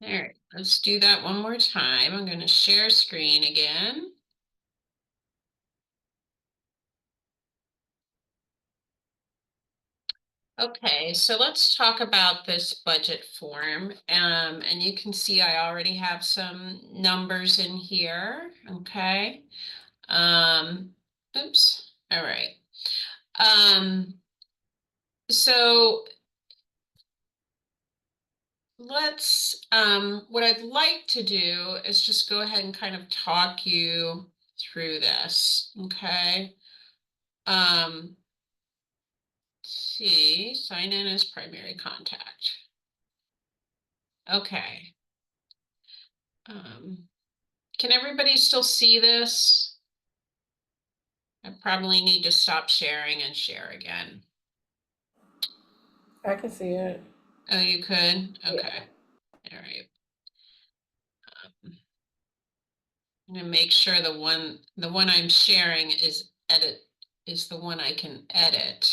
All right, let's do that one more time. I'm going to share screen again. Okay, so let's talk about this budget form. And you can see I already have some numbers in here. Okay. Oops. All right. So what I'd like to do is just go ahead and kind of talk you through this. Okay. Um, see, sign in as primary contact. Okay. Um, can everybody still see this? I probably need to stop sharing and share again. I can see it. Oh, you could? Yeah. Okay. All right. I'm gonna make sure the one I'm sharing is the one I can edit.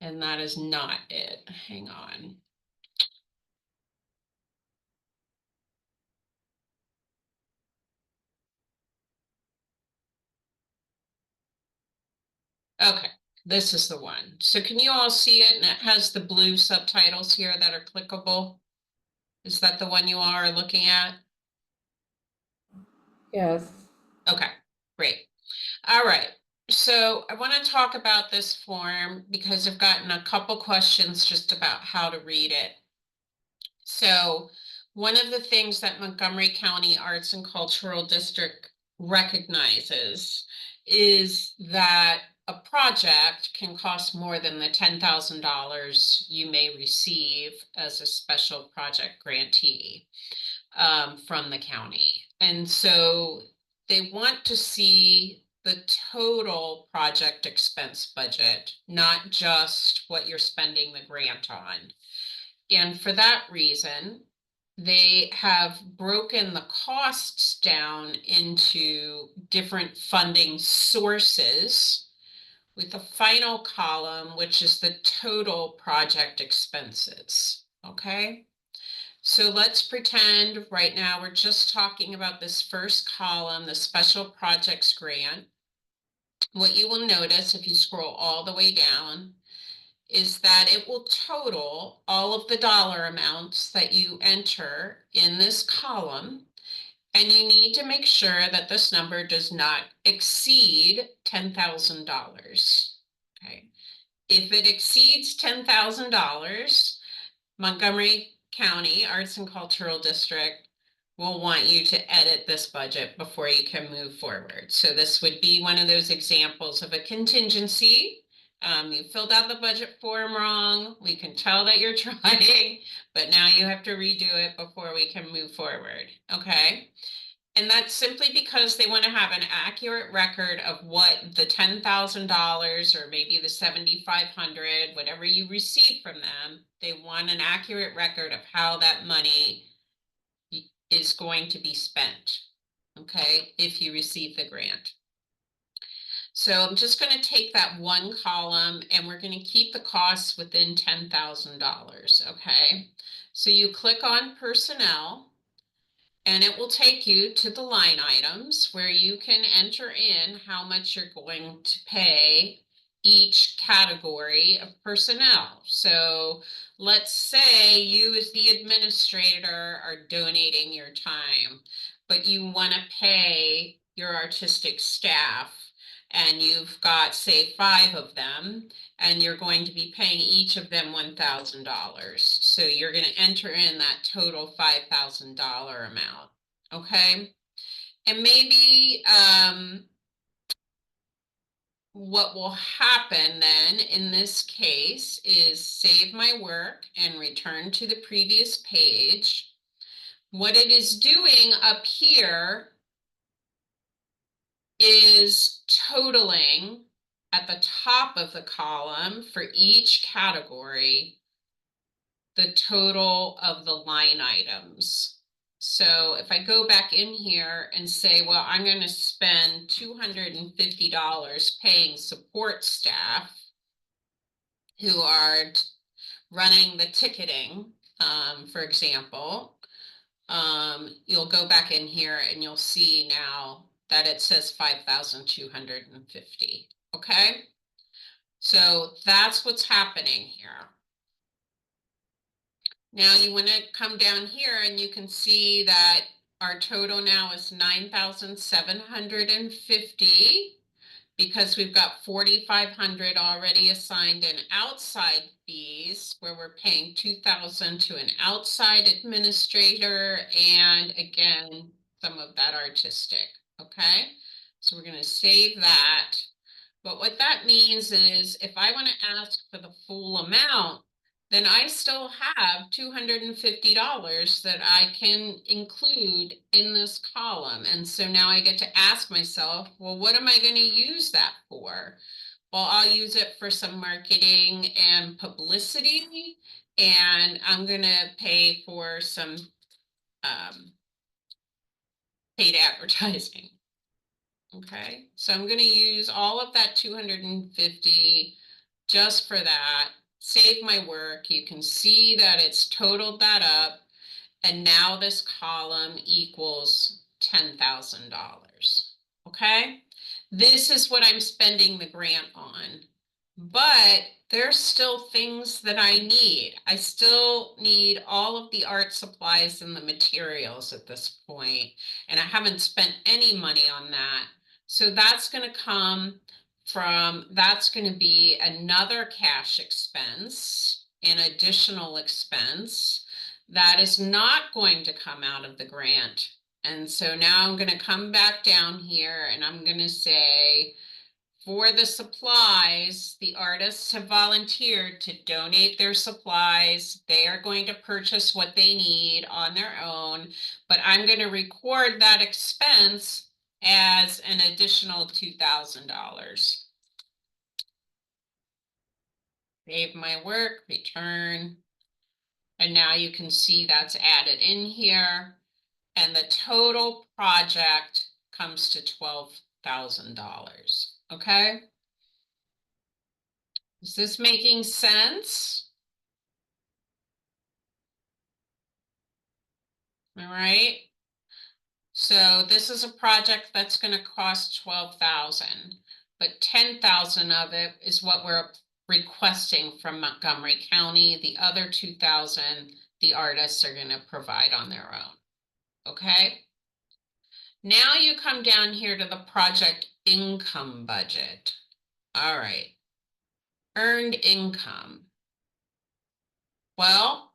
And that is not it. Hang on. Okay, this is the one. So can you all see it? And it has the blue subtitles here that are clickable. Is that the one you all are looking at? Yes. Okay, great. All right. So I want to talk about this form because I've gotten a couple questions just about how to read it. So one of the things that Montgomery County Arts and Cultural District recognizes is that a project can cost more than the $10,000 you may receive as a special project grantee from the county. And so they want to see the total project expense budget, not just what you're spending the grant on. And for that reason, they have broken the costs down into different funding sources with a final column, which is the total project expenses. Okay. So let's pretend right now we're just talking about this first column, the special projects grant. What you will notice if you scroll all the way down is that it will total all of the dollar amounts that you enter in this column. And you need to make sure that this number does not exceed $10,000. Okay. If it exceeds $10,000, Montgomery County Arts and Cultural District will want you to edit this budget before you can move forward. So this would be one of those examples of a contingency. You filled out the budget form wrong. We can tell that you're trying, but now you have to redo it before we can move forward. Okay. And that's simply because they want to have an accurate record of what the $10,000 or maybe the $7,500, whatever you receive from them, they want an accurate record of how that money is going to be spent, okay, if you receive the grant. So I'm just going to take that one column and we're going to keep the costs within $10,000, okay? So you click on personnel. And it will take you to the line items where you can enter in how much you're going to pay each category of personnel. So let's say you as the administrator are donating your time, but you want to pay your artistic staff and you've got, say, 5 of them, and you're going to be paying each of them $1,000. So you're going to enter in that total $5,000 amount. Okay. And maybe what will happen then in this case is save my work and return to the previous page. What it is doing up here is totaling at the top of the column for each category the total of the line items. So if I go back in here and say, well, I'm going to spend $250 paying support staff who are running the ticketing, for example, you'll go back in here and you'll see now that it says 5,250. Okay, so that's what's happening here. Now you want to come down here and you can see that our total now is 9,750 because we've got 4,500 already assigned in outside fees where we're paying 2,000 to an outside administrator and again, some of that artistic. Okay, so we're going to save that. But what that means is if I want to ask for the full amount, then I still have $250 that I can include in this column. And so now I get to ask myself, well, what am I going to use that for? Well, I'll use it for some marketing and publicity, and I'm going to pay for some paid advertising. Okay, so I'm going to use all of that 250 just for that, save my work. You can see that it's totaled that up. And now this column equals $10,000. Okay, this is what I'm spending the grant on. But there's still things that I need. I still need all of the art supplies and the materials at this point, and I haven't spent any money on that. So that's going to come from, that's going to be another cash expense, an additional expense that is not going to come out of the grant. And so now I'm going to come back down here and I'm going to say, for the supplies, the artists have volunteered to donate their supplies. They are going to purchase what they need on their own, but I'm going to record that expense as an additional $2,000. Save my work, return, and now you can see that's added in here, and the total project comes to $12,000. Okay? Is this making sense? All right. So this is a project that's going to cost 12,000, but 10,000 of it is what we're requesting from Montgomery County. The other 2,000, the artists are going to provide on their own. Okay. Now you come down here to the project income budget. All right. Earned income. Well,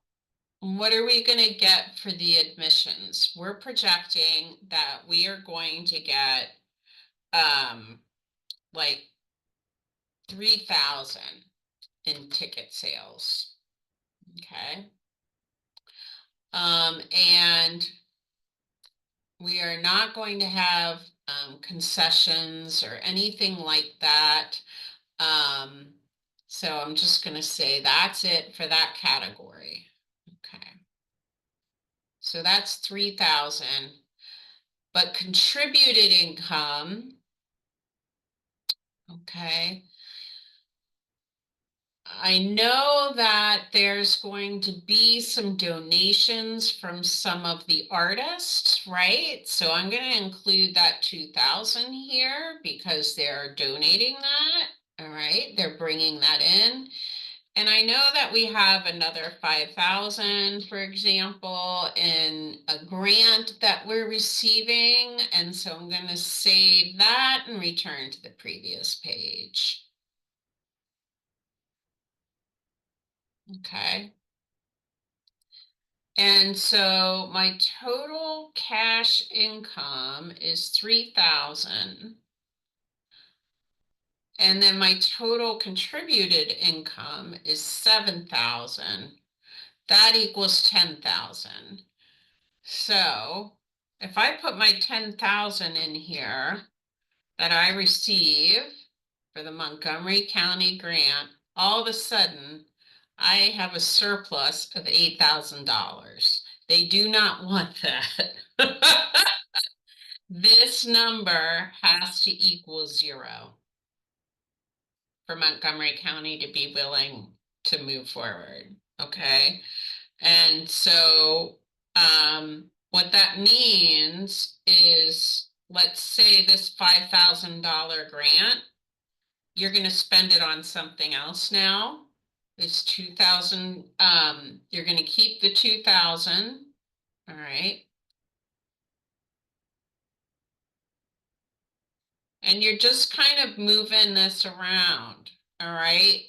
what are we going to get for the admissions? We're projecting that we are going to get like 3,000 in ticket sales. Okay. And we are not going to have concessions or anything like that. So I'm just going to say that's it for that category. Okay. So that's 3,000. But contributed income, okay. I know that there's going to be some donations from some of the artists, right? So I'm going to include that 2,000 here because they're donating that. All right, they're bringing that in. And I know that we have another 5,000, for example, in a grant that we're receiving. And so I'm going to save that and return to the previous page. Okay. And so my total cash income is 3,000. And then my total contributed income is 7,000. That equals 10,000. So if I put my 10,000 in here that I receive for the Montgomery County grant, all of a sudden I have a surplus of $8,000. They do not want that. This number has to equal 0 for Montgomery County to be willing to move forward. Okay. And so What that means is, let's say this $5,000 grant, you're going to spend it on something else now. This 2,000, you're going to keep the 2,000. All right. And you're just kind of moving this around. All right.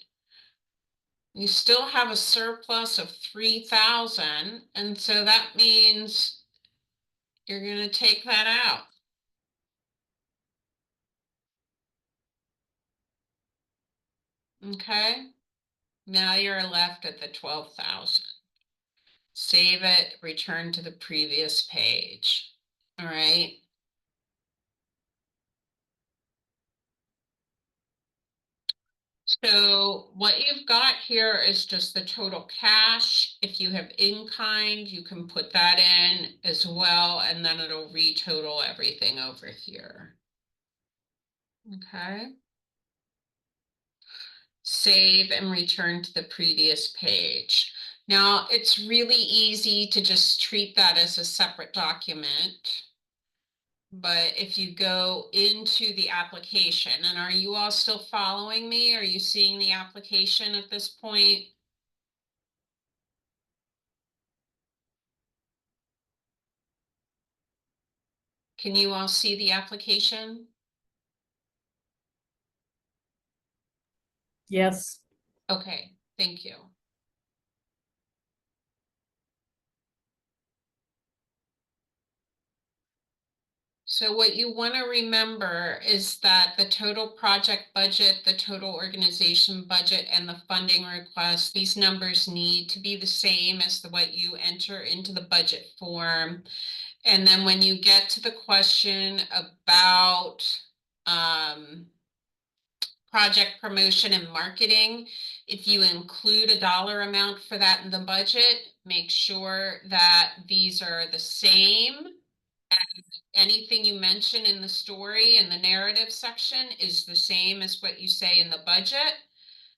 You still have a surplus of 3,000. And so that means you're going to take that out. Okay. Now you're left at the 12,000. Save it, return to the previous page. All right. So what you've got here is just the total cash. If you have in kind, you can put that in as well, and then it'll retotal everything over here. Okay. Save and return to the previous page. Now, it's really easy to just treat that as a separate document. But if you go into the application, and are you all still following me? Are you seeing the application at this point? Can you all see the application? Yes. Okay, thank you. So what you want to remember is that the total project budget, the total organization budget, and the funding request, these numbers need to be the same as what you enter into the budget form. And then when you get to the question about project promotion and marketing, if you include a dollar amount for that in the budget, make sure that these are the same. And anything you mention in the story in the narrative section is the same as what you say in the budget.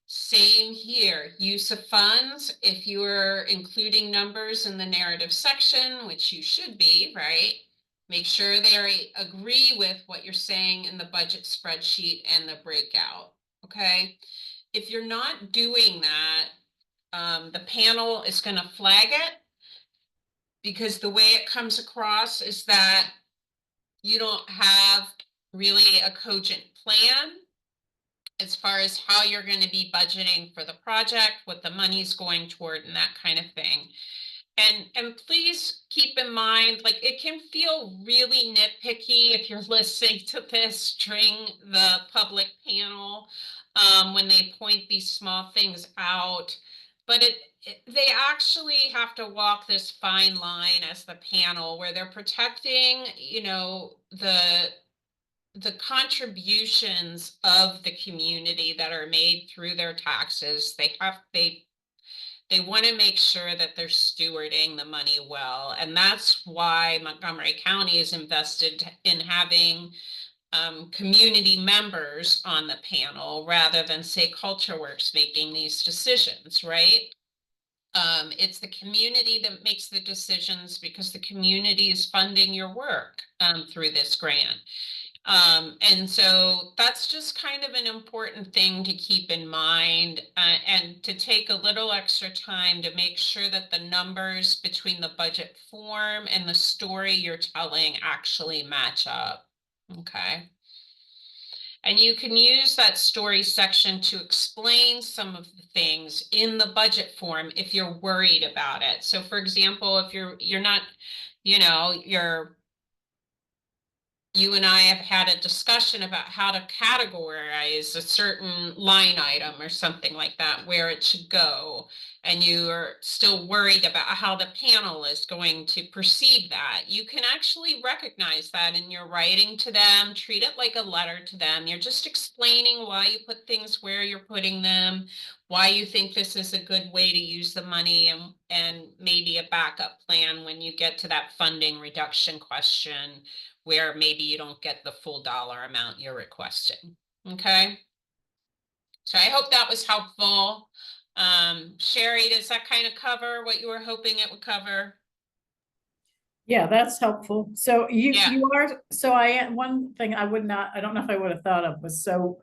Same here, use of funds. If you're including numbers in the narrative section, which you should be, right? Make sure they agree with what you're saying in the budget spreadsheet and the breakout, okay? If you're not doing that, the panel is going to flag it, because the way it comes across is that you don't have really a cogent plan as far as how you're going to be budgeting for the project, what the money's going toward, and that kind of thing. And please keep in mind, like, it can feel really nitpicky if you're listening to this during the public panel, when they point these small things out. But they actually have to walk this fine line as the panel, where they're protecting, the contributions of the community that are made through their taxes. They want to make sure that they're stewarding the money well. And that's why Montgomery County is invested in having community members on the panel rather than, say, CultureWorks making these decisions, right? It's the community that makes the decisions because the community is funding your work through this grant. And so that's just kind of an important thing to keep in mind, and to take a little extra time to make sure that the numbers between the budget form and the story you're telling actually match up. Okay. And you can use that story section to explain some of the things in the budget form if you're worried about it. So for example, if you're not, you and I have had a discussion about how to categorize a certain line item or something like that, where it should go, and you're still worried about how the panel is going to perceive that. You can actually recognize that in your writing to them, treat it like a letter to them. You're just explaining why you put things where you're putting them, why you think this is a good way to use the money, and maybe a backup plan when you get to that funding reduction question, where maybe you don't get the full dollar amount you're requesting. Okay. So I hope that was helpful. Sherry, does that kind of cover what you were hoping it would cover? Yeah, that's helpful. So you, Yeah. you are, so one thing I would not, I don't know if I would have thought of was, so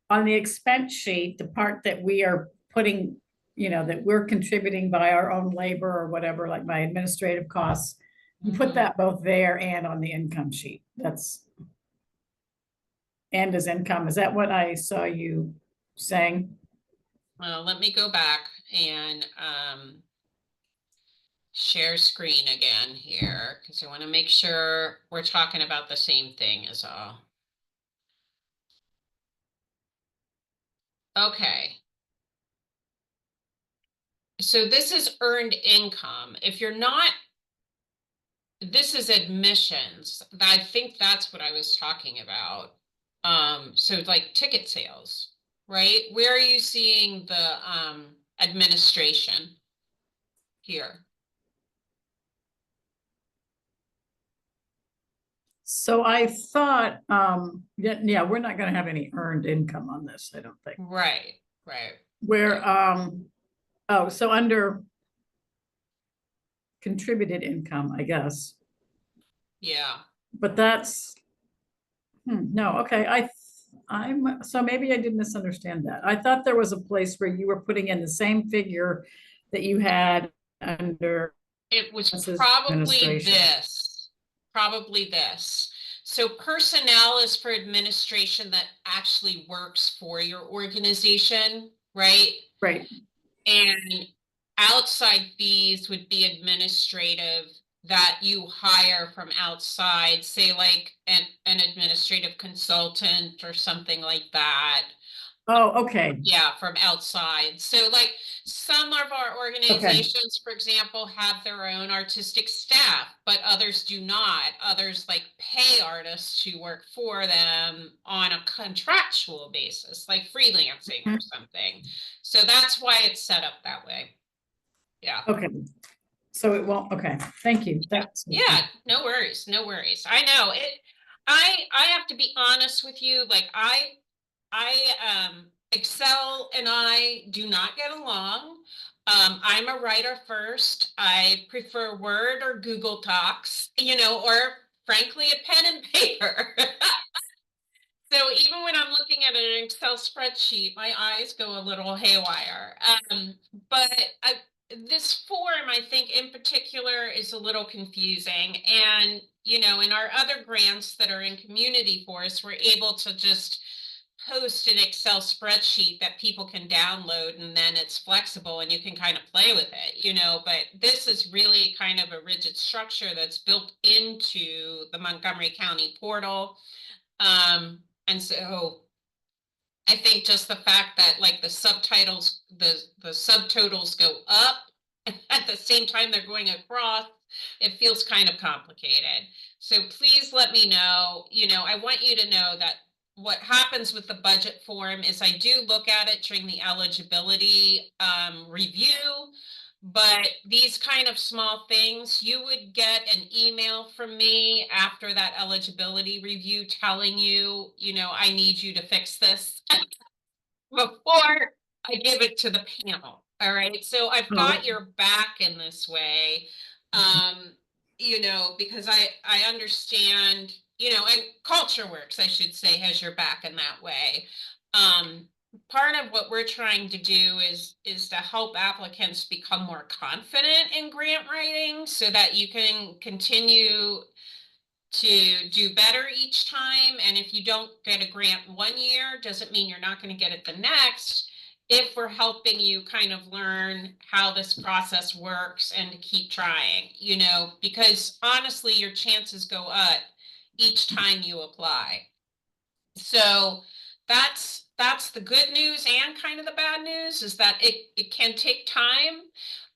on the expense sheet, the part that we are putting, that we're contributing by our own labor or whatever, like my administrative costs, you put Mhm. that both there and on the income sheet. That's, and as income. Is that what I saw you saying? Well, let me go back and share screen again here because I want to make sure we're talking about the same thing as all. Okay. So this is earned income. If you're not, this is admissions. I think that's what I was talking about. So like ticket sales, right? Where are you seeing the administration here? So I thought, yeah, we're not gonna have any earned income on this, I don't think. Right, right, Where, right. oh, so under contributed income, I guess, Yeah. but that's, no, okay, so maybe I did misunderstand that. I thought there was a place where you were putting in the same figure that you had under It was expenses probably administration. this, probably this. So personnel is for administration that actually works for your organization, right? Right. And outside fees would be administrative that you hire from outside, say like an administrative consultant or something like that. Oh, okay, Yeah, from outside. So like some of our okay. organizations, for example, have their own artistic staff, but others do not. Others like pay artists to work for them on a contractual basis, like freelancing or Mhm. something. So that's why it's set up that way. Yeah. Okay, so it won't, okay, thank you. Yeah. That's Yeah, helpful. no worries, no worries. I know it. I have to be honest with you, like I Excel and I do not get along. I'm a writer first. I prefer Word or Google Docs, or frankly a pen and paper. So even when I'm looking at an Excel spreadsheet, my eyes go a little haywire. But I, this form, I think in particular, is a little confusing. And, in our other grants that are in community forests, we're able to just post an Excel spreadsheet that people can download and then it's flexible and you can kind of play with it. But this is really kind of a rigid structure that's built into the Montgomery County portal. And so I think just the fact that like the subtitles, the subtotals go up at the same time they're going across, it feels kind of complicated. So please let me know, I want you to know that what happens with the budget form is I do look at it during the eligibility review, but these kind of small things, you would get an email from me after that eligibility review telling you, I need you to fix this before I give it to the panel. All right. So I've got Oh, your back in this way. Because I understand, and Culture Works, I should say, has your back in that way. Um, Part of what we're trying to do is to help applicants become more confident in grant writing so that you can continue to do better each time. And if you don't get a grant one year, doesn't mean you're not going to get it the next. If we're helping you kind of learn how this process works and to keep trying, because honestly, your chances go up each time you apply. So that's the good news and kind of the bad news is that it can take time.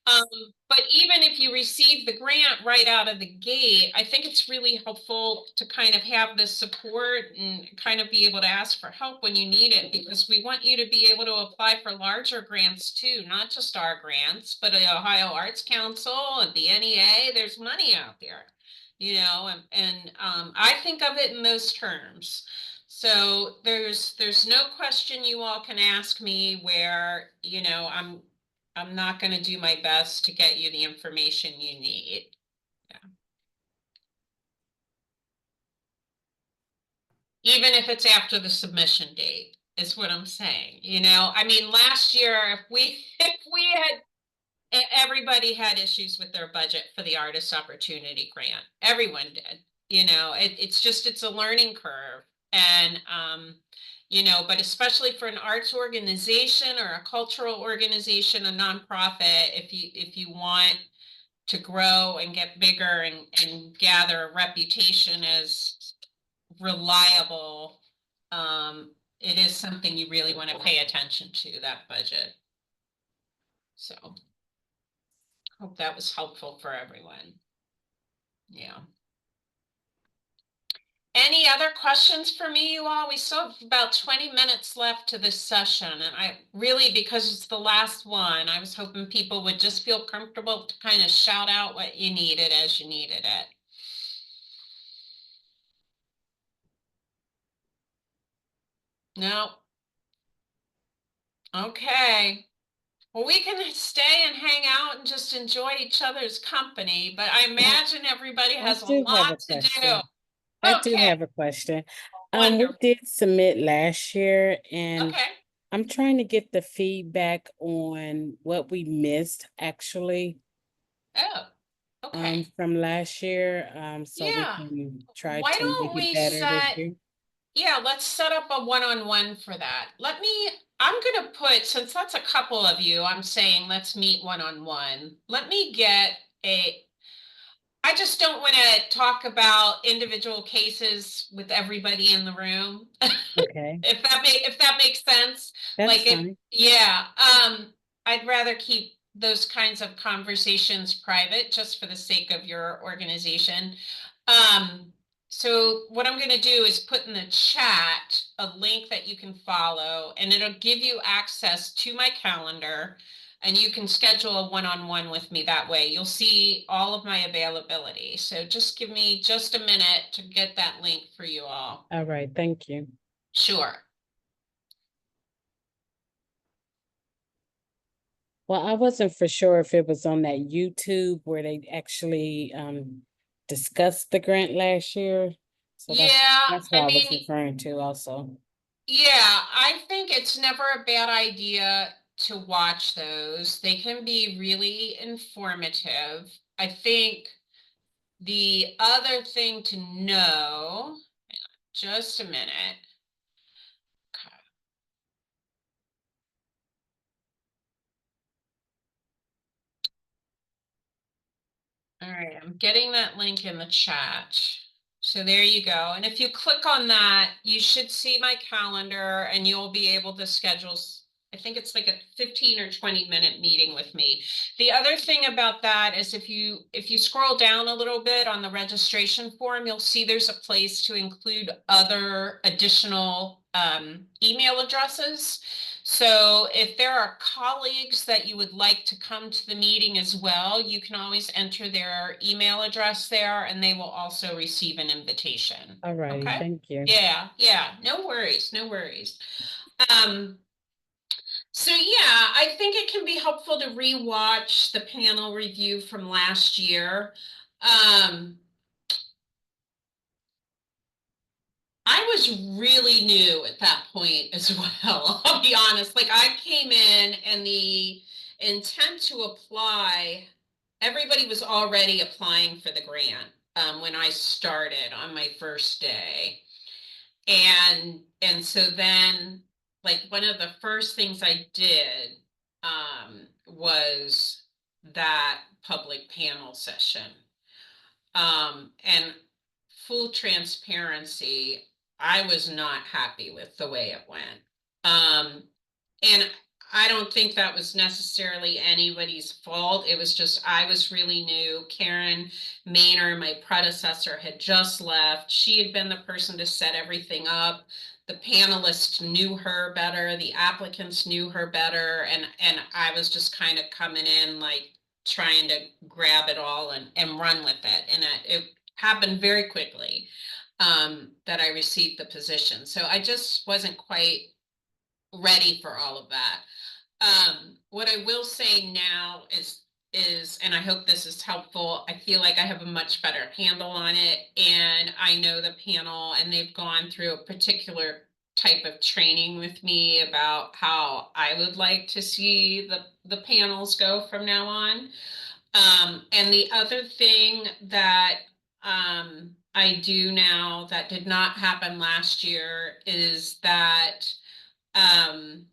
But even if you receive the grant right out of the gate, I think it's really helpful to kind of have this support and kind of be able to ask for help when you need it, because we want you to be able to apply for larger grants too, not just our grants, but the Ohio Arts Council and the NEA. There's money out there, and I think of it in those terms. So there's no question you all can ask me where, I'm not going to do my best to get you the information you need. Yeah. even if it's after the submission date, is what I'm saying, you know? I mean, last year, if we, if we had, everybody had issues with their budget for the Artist Opportunity Grant. Everyone did, you know, it's just, it's a learning curve. And, you know, but especially for an arts organization or a cultural organization, a nonprofit, if you want to grow and get bigger and gather a reputation as reliable, it is something you really want to pay attention to, that budget. So hope that was helpful for everyone. Yeah. Any other questions for me, you all? We still have about 20 minutes left to this session, and I really, because it's the last one, I was hoping people would just feel comfortable to kind of shout out what you needed as you needed it. No. Okay. Well, we can stay and hang out and just enjoy each other's company, but I I, imagine everybody I has a do have lot a to do. question. I do Okay, have a question. We wonderful. did submit last year, and Okay. I'm trying to get the feedback on what we missed actually Oh, okay. from last year, so we Yeah. can try Why to don't make it we better this set, year. yeah, let's set up a one-on-one for that. I'm gonna put, since that's a couple of you, I'm saying let's meet one-on-one. Let me get a, I just don't want to talk about individual cases with everybody in the room. Okay, If that makes sense. that's Like if, fine. yeah, I'd rather keep those kinds of conversations private just for the sake of your organization. Um, so what I'm gonna do is put in the chat a link that you can follow, and it'll give you access to my calendar, and you can schedule a one-on-one with me that way. You'll see all of my availability. So just give me just a minute to get that link for you all. All right, thank you. Sure. Well, I wasn't for sure if it was on that YouTube where they actually discussed the grant last year. So Yeah, that's what I I was mean, referring to also. yeah, I think it's never a bad idea to watch those. They can be really informative. I think the other thing to know, just a minute. All right, I'm getting that link in the chat. So there you go. And if you click on that, you should see my calendar and you'll be able to schedule, I think it's like a 15 or 20-minute meeting with me. The other thing about that is if you scroll down a little bit on the registration form, you'll see there's a place to include other additional email addresses. So if there are colleagues that you would like to come to the meeting as well, you can always enter their email address there and they will also receive an invitation. All righty, Okay? thank you. Yeah, yeah, no worries, no worries. Um, so yeah, I think it can be helpful to rewatch the panel review from last year. I was really new at that point as well. I'll be honest. Like I came in and the intent to apply, everybody was already applying for the grant when I started on my first day. And so then like one of the first things I did was that public panel session. And full transparency, I was not happy with the way it went. And I don't think that was necessarily anybody's fault. It was just, I was really new. Karen Maynor, my predecessor, had just left. She had been the person to set everything up. The panelists knew her better. The applicants knew her better. And I was just kind of coming in like trying to grab it all and run with it. And it happened very quickly that I received the position. So I just wasn't quite ready for all of that. What I will say now is, and I hope this is helpful, I feel like I have a much better handle on it, and I know the panel, and they've gone through a particular type of training with me about how I would like to see the panels go from now on. And the other thing that I do now that did not happen last year is that um,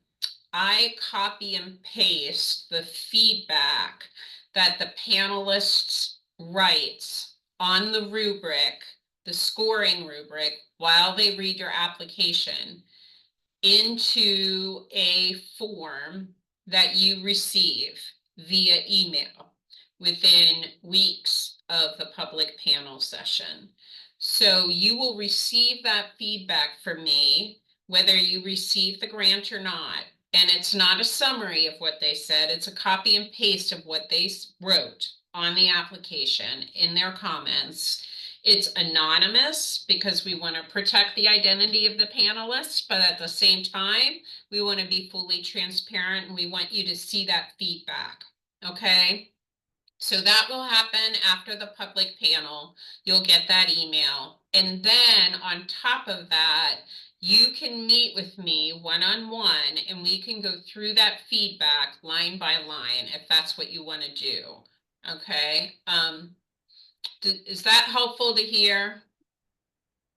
I copy and paste the feedback that the panelists writes on the rubric, the scoring rubric, while they read your application into a form that you receive via email within weeks of the public panel session. So you will receive that feedback from me, whether you receive the grant or not. And it's not a summary of what they said, it's a copy and paste of what they wrote on the application in their comments. It's anonymous because we want to protect the identity of the panelists, but at the same time, we want to be fully transparent and we want you to see that feedback. Okay? So that will happen after the public panel. You'll get that email. And then on top of that, you can meet with me one-on-one and we can go through that feedback line by line if that's what you want to do. Okay? Is that helpful to hear?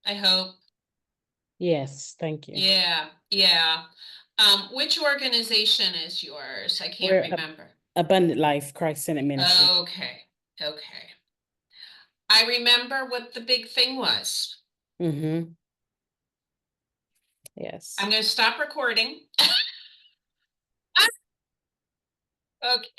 I hope. Yes, thank you. Yeah, yeah. Which organization is yours? I can't We're remember. Abundant Life Christ-Centered Ministry. Okay, okay. I remember what the big thing was. Mm-hmm. Yes. I'm going to stop recording. Okay.